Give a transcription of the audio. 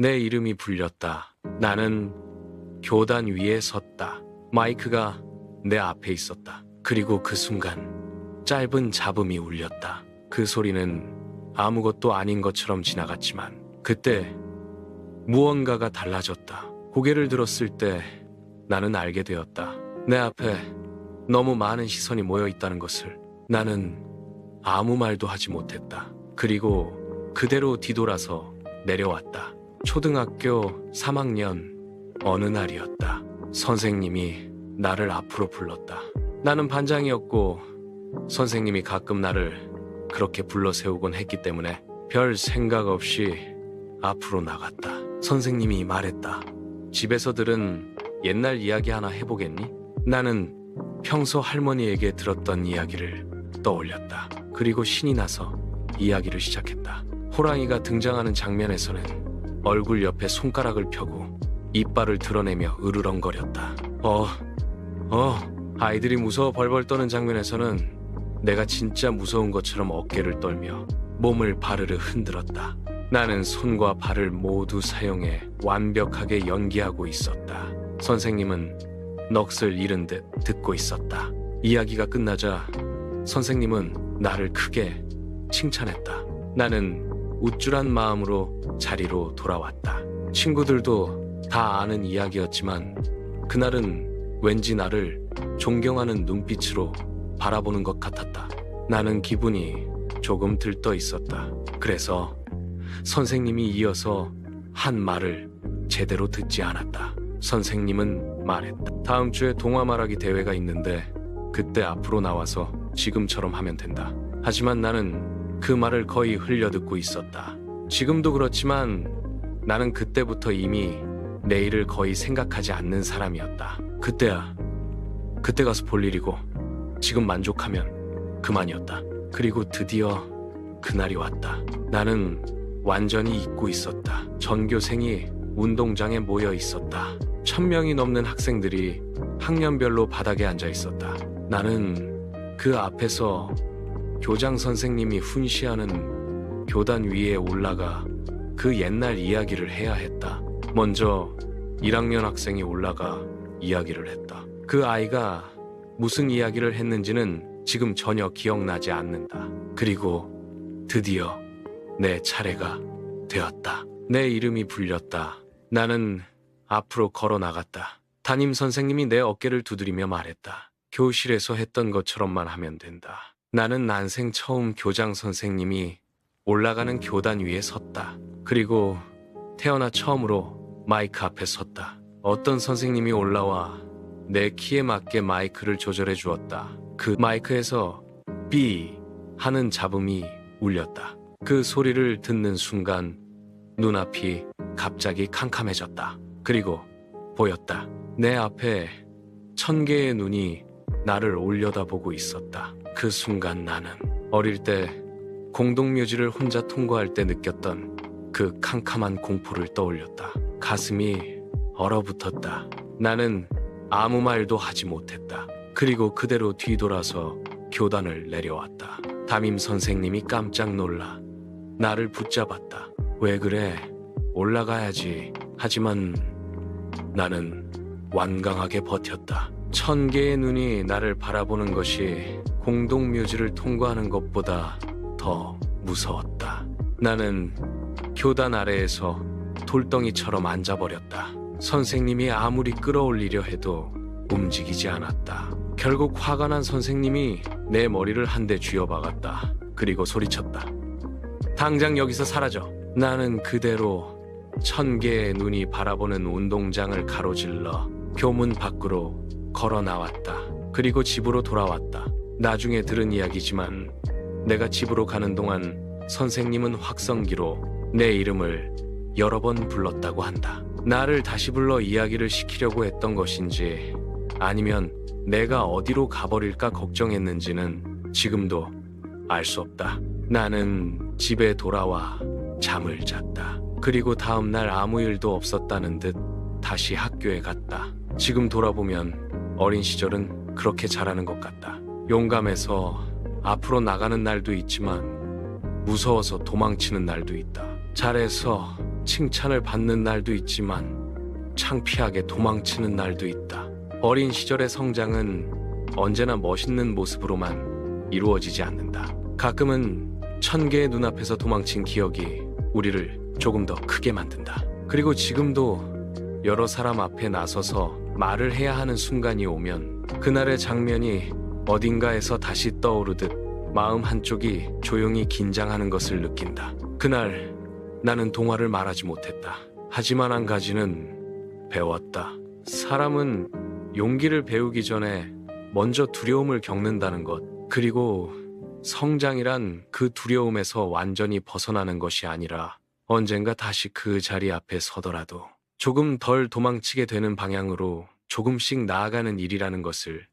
내 이름이 불렸다. 나는 교단 위에 섰다. 마이크가 내 앞에 있었다. 그리고 그 순간 짧은 잡음이 울렸다. 그 소리는 아무것도 아닌 것처럼 지나갔지만 그때 무언가가 달라졌다. 고개를 들었을 때 나는 알게 되었다. 내 앞에 너무 많은 시선이 모여 있다는 것을. 나는 아무 말도 하지 못했다. 그리고 그대로 뒤돌아서 내려왔다. 초등학교 3학년 어느 날이었다. 선생님이 나를 앞으로 불렀다. 나는 반장이었고 선생님이 가끔 나를 그렇게 불러 세우곤 했기 때문에 별 생각 없이 앞으로 나갔다. 선생님이 말했다. 집에서 들은 옛날 이야기 하나 해보겠니? 나는 평소 할머니에게 들었던 이야기를 떠올렸다. 그리고 신이 나서 이야기를 시작했다. 호랑이가 등장하는 장면에서는 얼굴 옆에 손가락을 펴고 이빨을 드러내며 으르렁거렸다. 아이들이 무서워 벌벌 떠는 장면에서는 내가 진짜 무서운 것처럼 어깨를 떨며 몸을 바르르 흔들었다. 나는 손과 발을 모두 사용해 완벽하게 연기하고 있었다. 선생님은 넋을 잃은 듯 듣고 있었다. 이야기가 끝나자 선생님은 나를 크게 칭찬했다. 나는 우쭐한 마음으로 자리로 돌아왔다. 친구들도 다 아는 이야기였지만 그날은 왠지 나를 존경하는 눈빛으로 바라보는 것 같았다. 나는 기분이 조금 들떠 있었다. 그래서 선생님이 이어서 한 말을 제대로 듣지 않았다. 선생님은 말했다. 다음 주에 동화 말하기 대회가 있는데 그때 앞으로 나와서 지금처럼 하면 된다. 하지만 나는 그 말을 거의 흘려듣고 있었다. 지금도 그렇지만 나는 그때부터 이미 내일을 거의 생각하지 않는 사람이었다. 그때야. 그때 가서 볼 일이고 지금 만족하면 그만이었다. 그리고 드디어 그날이 왔다. 나는 완전히 잊고 있었다. 전교생이 운동장에 모여 있었다. 1000명이 넘는 학생들이 학년별로 바닥에 앉아 있었다. 나는 그 앞에서 교장 선생님이 훈시하는 교단 위에 올라가 그 옛날 이야기를 해야 했다. 먼저 1학년 학생이 올라가 이야기를 했다. 그 아이가 무슨 이야기를 했는지는 지금 전혀 기억나지 않는다. 그리고 드디어 내 차례가 되었다. 내 이름이 불렸다. 나는 앞으로 걸어 나갔다. 담임 선생님이 내 어깨를 두드리며 말했다. 교실에서 했던 것처럼만 하면 된다. 나는 난생 처음 교장 선생님이 올라가는 교단 위에 섰다. 그리고 태어나 처음으로 마이크 앞에 섰다. 어떤 선생님이 올라와 내 키에 맞게 마이크를 조절해 주었다. 그 마이크에서 삐 하는 잡음이 울렸다. 그 소리를 듣는 순간 눈앞이 갑자기 캄캄해졌다. 그리고 보였다. 내 앞에 1000개의 눈이 나를 올려다보고 있었다. 그 순간 나는 어릴 때 공동묘지를 혼자 통과할 때 느꼈던 그 캄캄한 공포를 떠올렸다. 가슴이 얼어붙었다. 나는 아무 말도 하지 못했다. 그리고 그대로 뒤돌아서 교단을 내려왔다. 담임 선생님이 깜짝 놀라 나를 붙잡았다. 왜 그래? 올라가야지. 하지만 나는 완강하게 버텼다. 1000개의 눈이 나를 바라보는 것이 공동묘지를 통과하는 것보다 더 무서웠다. 나는 교단 아래에서 돌덩이처럼 앉아버렸다. 선생님이 아무리 끌어올리려 해도 움직이지 않았다. 결국 화가 난 선생님이 내 머리를 한 대 쥐어박았다. 그리고 소리쳤다. 당장 여기서 사라져. 나는 그대로 1000개의 눈이 바라보는 운동장을 가로질러 교문 밖으로 걸어 나왔다. 그리고 집으로 돌아왔다. 나중에 들은 이야기지만 내가 집으로 가는 동안 선생님은 확성기로 내 이름을 여러 번 불렀다고 한다. 나를 다시 불러 이야기를 시키려고 했던 것인지 아니면 내가 어디로 가버릴까 걱정했는지는 지금도 알 수 없다. 나는 집에 돌아와 잠을 잤다. 그리고 다음 날 아무 일도 없었다는 듯 다시 학교에 갔다. 지금 돌아보면 어린 시절은 그렇게 자라는 것 같다. 용감해서 앞으로 나가는 날도 있지만 무서워서 도망치는 날도 있다. 잘해서 칭찬을 받는 날도 있지만 창피하게 도망치는 날도 있다. 어린 시절의 성장은 언제나 멋있는 모습으로만 이루어지지 않는다. 가끔은 1000개의 눈앞에서 도망친 기억이 우리를 조금 더 크게 만든다. 그리고 지금도 여러 사람 앞에 나서서 말을 해야 하는 순간이 오면 그날의 장면이 어딘가에서 다시 떠오르듯 마음 한쪽이 조용히 긴장하는 것을 느낀다. 그날 나는 동화를 말하지 못했다. 하지만 한 가지는 배웠다. 사람은 용기를 배우기 전에 먼저 두려움을 겪는다는 것. 그리고 성장이란 그 두려움에서 완전히 벗어나는 것이 아니라 언젠가 다시 그 자리 앞에 서더라도 조금 덜 도망치게 되는 방향으로 조금씩 나아가는 일이라는 것을